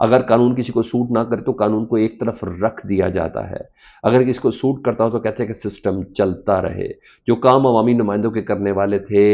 اگر قانون کسی کو سوٹ نہ کرے تو قانون کو ایک طرف رکھ دیا جاتا ہے، اگر کسی کو سوٹ کرتا ہو تو کہتے ہیں کہ سسٹم چلتا رہے۔ جو کام عوامی نمائندوں کے کرنے والے تھے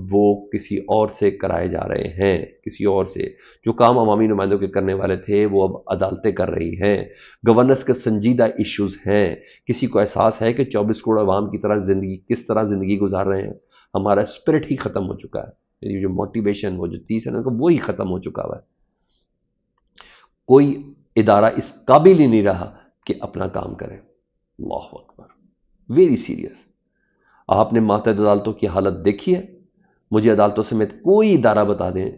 وہ کسی اور سے کرائے جا رہے ہیں، کسی اور سے۔ جو کام عوامی نمائندوں کے کرنے والے تھے وہ اب عدالتیں کر رہی ہیں۔ گورننس کے سنجیدہ ایشوز ہیں۔ کسی کو احساس ہے کہ 24 کروڑ عوام کی طرح کس طرح زندگی گزار رہے ہیں؟ ہمارا اسپرٹ ہی ختم ہو چکا ہے، یہ جو موٹیویشن، وہ جو چیز ہے نا، وہی ختم ہو چکا ہوا ہے۔ کوئی ادارہ اس قابل ہی نہیں رہا کہ اپنا کام کرے۔ اللہ اکبر، ویری سیریس۔ آپ نے ماتحت عدالتوں کی حالت دیکھی ہے؟ مجھے عدالتوں سمیت کوئی ادارہ بتا دیں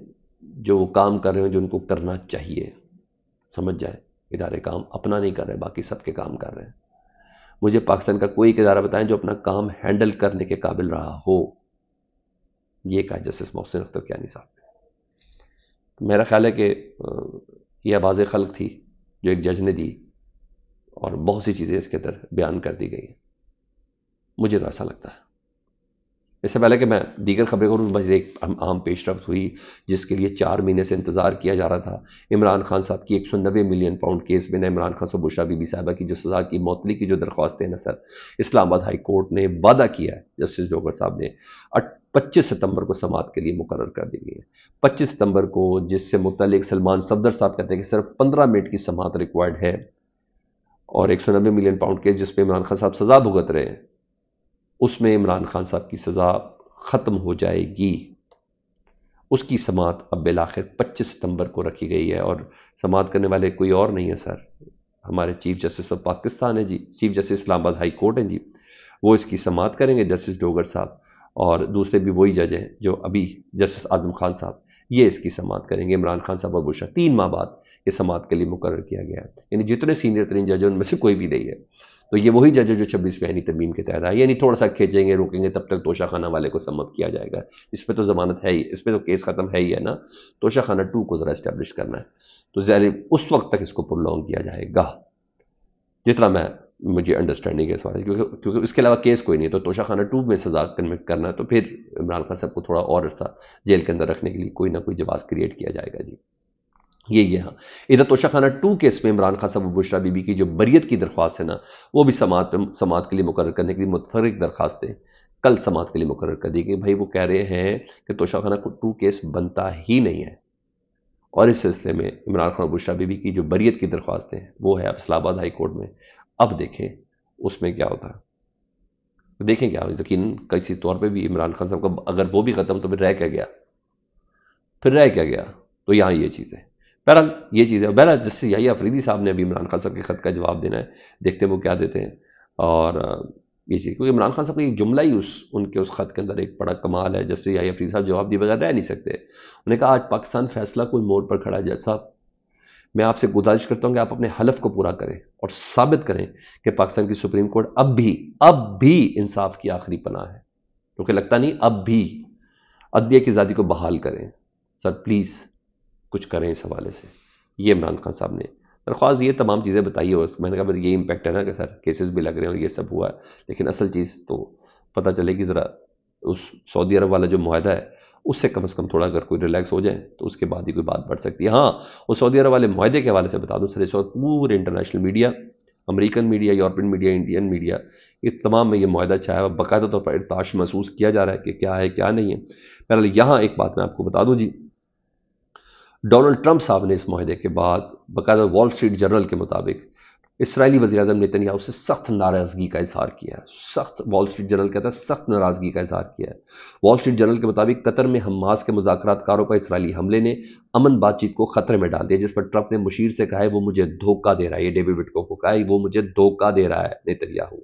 جو وہ کام کر رہے ہیں جو ان کو کرنا چاہیے۔ سمجھ جائے، ادارے کام اپنا نہیں کر رہے، باقی سب کے کام کر رہے ہیں۔ مجھے پاکستان کا کوئی ایک ادارہ بتائیں جو اپنا کام ہینڈل کرنے کے قابل رہا ہو۔ یہ کہا جسٹس محسن اختر کیانی صاحب نے۔ میرا خیال ہے کہ یہ آواز خلق تھی جو ایک جج نے دی، اور بہت سی چیزیں اس کے اندر بیان کر دی گئی ہیں۔ مجھے تو ایسا لگتا ہے۔ اس سے پہلے کہ میں دیگر خبریں کروں، بس ایک عام پیش رفت ہوئی جس کے لیے 4 مہینے سے انتظار کیا جا رہا تھا۔ عمران خان صاحب کی 190 ملین پاؤنڈ کیس میں عمران خان صاحب بشرا بی بی صاحبہ کی جو سزا کی معطلی کی جو درخواست ہے نا سر، اسلام آباد ہائی کورٹ نے وعدہ کیا ہے، جسٹس جوگر صاحب نے 25 ستمبر کو سماعت کے لیے مقرر کر دی گئی ہے۔ 25 ستمبر کو، جس سے متعلق سلمان صفدر صاحب کہتے ہیں کہ صرف 15 منٹ کی سماعت ریکوائرڈ ہے، اور 190 ملین پاؤنڈ کیس جس پہ عمران خان صاحب سزا بھگت رہے ہیں، اس میں عمران خان صاحب کی سزا ختم ہو جائے گی۔ اس کی سماعت اب بالآخر 25 ستمبر کو رکھی گئی ہے، اور سماعت کرنے والے کوئی اور نہیں ہے سر، ہمارے چیف جسٹس آف پاکستان ہے جی، چیف جسٹس اسلام آباد ہائی کورٹ ہیں جی۔ وہ اس کی سماعت کریں گے، جسٹس ڈوگر صاحب، اور دوسرے بھی وہی جج ہیں جو ابھی جسٹس اعظم خان صاحب، یہ اس کی سماعت کریں گے۔ عمران خان صاحب اور بشرا 3 ماہ بعد یہ سماعت کے لیے مقرر کیا گیا ہے، یعنی جتنے سینئر ترین جج ان میں سے کوئی بھی نہیں ہے۔ تو یہ وہی جج ہے جو 26ویں آئینی ترمیم کے تحت ہے، یعنی تھوڑا سا کھینچیں گے، روکیں گے، تب تک توشہ خانہ والے کو سمت کیا جائے گا۔ اس پہ تو ضمانت ہے ہی، اس پہ تو کیس ختم ہے ہی ہے نا، توشہ خانہ 2 کو ذرا اسٹیبلش کرنا ہے، تو ظاہر اس وقت تک اس کو پرولونگ کیا جائے گا، جتنا مجھے انڈرسٹینڈنگ ہے اس بارے، کیونکہ اس کے علاوہ کیس کوئی نہیں، تو توشہ خانہ 2 میں سزا کنوکٹ کرنا ہے، تو پھر عمران خان صاحب کو تھوڑا اور عرصہ جیل کے اندر رکھنے کے لیے کوئی نہ کوئی جواز کریٹ کیا جائے گا جی۔ یہ ہاں، ادھر توشہ خانہ 2 کیس میں عمران خان صاحب و بشرا بی بی کی جو بریت کی درخواست ہے نا، وہ بھی سماعت کے لیے مقرر کرنے کے لیے متفرق درخواستیں کل سماعت کے لیے مقرر کر دی گئی۔ بھائی وہ کہہ رہے ہیں کہ توشہ خانہ 2 کیس بنتا ہی نہیں ہے، اور اس سلسلے میں عمران خان و بشرا بی بی کی جو بریت کی درخواستیں ہیں وہ ہے اب اسلام آباد ہائی کورٹ میں۔ اب دیکھیں اس میں کیا ہوتا ہے، دیکھیں کیا، یقیناً کسی طور پہ بھی عمران خان صاحب کا اگر وہ بھی ختم تو پھر رہ کیا گیا، تو یہاں یہ چیز ہے۔ بہرحال یہ چیز ہے، بہرحال جسٹس یحییٰ افریدی صاحب نے ابھی عمران خان صاحب کے خط کا جواب دینا ہے، دیکھتے ہیں وہ کیا دیتے ہیں۔ اور یہ چیز، کیونکہ عمران خان صاحب کا ایک جملہ ہی ان کے اس خط کے اندر ایک بڑا کمال ہے۔ جسٹس یحییٰ افریدی صاحب جواب دیے بغیر رہ نہیں سکتے۔ انہوں نے کہا آج پاکستان فیصلہ کوئی موڑ پر کھڑا ہے جج صاحب، میں آپ سے گزارش کرتا ہوں کہ آپ اپنے حلف کو پورا کریں اور ثابت کریں کہ پاکستان کی سپریم کورٹ اب بھی انصاف کی آخری پناہ ہے، کیونکہ لگتا نہیں اب بھی عدلیہ کی آزادی کو بحال کریں۔ سر پلیز کچھ کریں اس حوالے سے، یہ عمران خان صاحب نے درخواست دی ہے۔ تمام چیزیں بتائیے، میں نے کہا یہ امپیکٹ ہے نا کہ سر کیسز بھی لگ رہے ہیں اور یہ سب ہوا ہے، لیکن اصل چیز تو پتہ چلے گی ذرا اس سعودی عرب والا جو معاہدہ ہے اس سے کم از کم تھوڑا اگر کوئی ریلیکس ہو جائے تو اس کے بعد ہی کوئی بات بڑھ سکتی ہے۔ ہاں، وہ سعودی عرب والے معاہدے کے حوالے سے بتا دوں سر، اس وقت پورے international media, American media, European media, Indian media, یہ تمام میں یہ معاہدہ چھایا، باقاعدہ طور پر ارتعاش محسوس کیا جا رہا ہے کہ کیا ہے کیا نہیں ہے۔ بہرحال یہاں ایک بات میں آپ کو بتا دوں جی، ڈونلڈ ٹرمپ صاحب نے اس معاہدے کے بعد باقاعدہ وال اسٹریٹ جرنل کے مطابق اسرائیلی وزیر اعظم نیتن یاہو سے سخت ناراضگی کا اظہار کیا ہے۔ سخت، وال اسٹریٹ جرنل کہتا ہے سخت ناراضگی کا اظہار کیا ہے۔ وال اسٹریٹ جرنل کے مطابق قطر میں حماس کے مذاکرات کاروں پر اسرائیلی حملے نے امن بات چیت کو خطرے میں ڈال دیا، جس پر ٹرمپ نے مشیر سے کہا ہے وہ مجھے دھوکہ دے رہا ہے، یہ ڈیوڈ وٹکوف کو کہا ہے وہ مجھے دھوکہ دے رہا ہے نیتن یاہو۔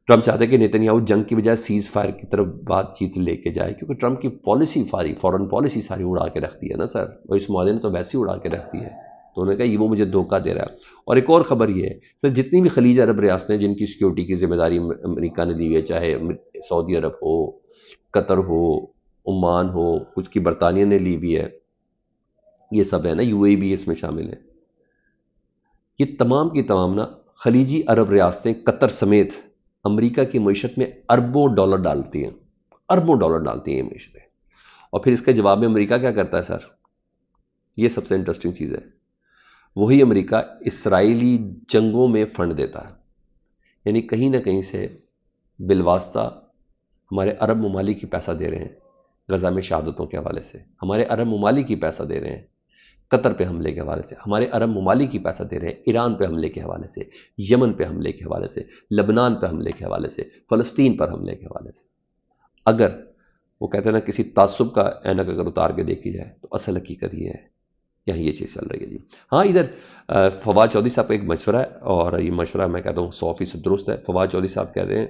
ٹرمپ چاہتے ہیں کہ نیتن یاہو جنگ کی بجائے سیز فائر کی طرف بات چیت لے کے جائے، کیونکہ ٹرمپ کی پالیسی فورن پالیسی ساری اڑا کے رکھتی ہے نا سر، اور اس معاہدے نے تو ویسے ہی اڑا کے رکھتی ہے۔ تو انہوں نے کہا یہ وہ مجھے دھوکہ دے رہا ہے۔ اور ایک اور خبر یہ ہے سر، جتنی بھی خلیج عرب ریاستیں جن کی سیکیورٹی کی ذمہ داری امریکہ نے دی ہے، چاہے سعودی عرب ہو، قطر ہو، عمان ہو، کچھ کی برطانیہ نے لی بھی ہے، یہ سب ہے نا، یو اے بھی اس میں شامل ہے، یہ تمام کی تمام نا خلیجی عرب ریاستیں قطر سمیت امریکہ کی معیشت میں اربوں ڈالر ڈالتی ہیں، اربوں ڈالر ڈالتی ہیں یہ معیشتیں۔ اور پھر اس کے جواب میں امریکہ کیا کرتا ہے سر؟ یہ سب سے انٹرسٹنگ چیز ہے. وہی امریکہ اسرائیلی جنگوں میں فنڈ دیتا ہے، یعنی کہیں نہ کہیں سے بالواسطہ ہمارے عرب ممالک کی پیسہ دے رہے ہیں غزہ میں شہادتوں کے حوالے سے، ہمارے عرب ممالک کی پیسہ دے رہے ہیں قطر پہ حملے کے حوالے سے، ہمارے عرب ممالک کی پیسہ دے رہے ہیں ایران پہ حملے کے حوالے سے، یمن پہ حملے کے حوالے سے، لبنان پہ حملے کے حوالے سے، فلسطین پر حملے کے حوالے سے. اگر وہ کہتے ہیں نا کسی تعصب کا اینک اگر اتار کے دیکھی جائے تو اصل حقیقت یہ ہے، یہاں یہ چیز چل رہی ہے جی. ہاں ادھر فواد چودھری صاحب کا ایک مشورہ ہے، اور یہ مشورہ میں کہتا ہوں 100% درست ہے. فواد چودھری صاحب کہتے ہیں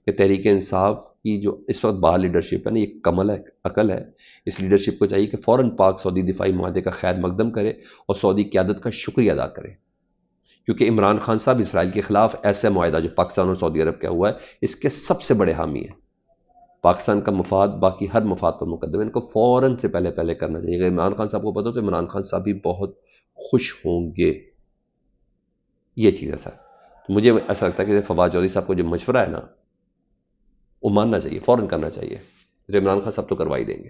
کہ تحریک انصاف کی جو اس وقت باہر لیڈرشپ ہے نا، یہ کمل ہے، عقل ہے. اس لیڈرشپ کو چاہیے کہ فوراً پاک سعودی دفاعی معاہدے کا خیر مقدم کرے اور سعودی قیادت کا شکریہ ادا کرے، کیونکہ عمران خان صاحب اسرائیل کے خلاف ایسا معاہدہ جو پاکستان اور سعودی عرب کا ہوا ہے اس کے سب سے بڑے حامی ہیں. پاکستان کا مفاد باقی ہر مفاد پر مقدم ہے، ان کو فوراً سے پہلے کرنا چاہیے. اگر عمران خان صاحب کو پتہ ہو تو عمران خان صاحب بھی بہت خوش ہوں گے. یہ چیز ہے سر. مجھے ایسا لگتا ہے کہ فواد چودھری صاحب کو جو مشورہ ہے نا وہ ماننا چاہیے، فوراً کرنا چاہیے. عمران خان صاحب تو کروا ہی دیں گے.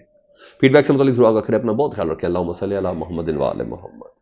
فیڈ بیک سے متعلق ضرور آگاہ کریں. اپنا بہت خیال رکھیں. اللہم صلی علی محمد و آل محمد.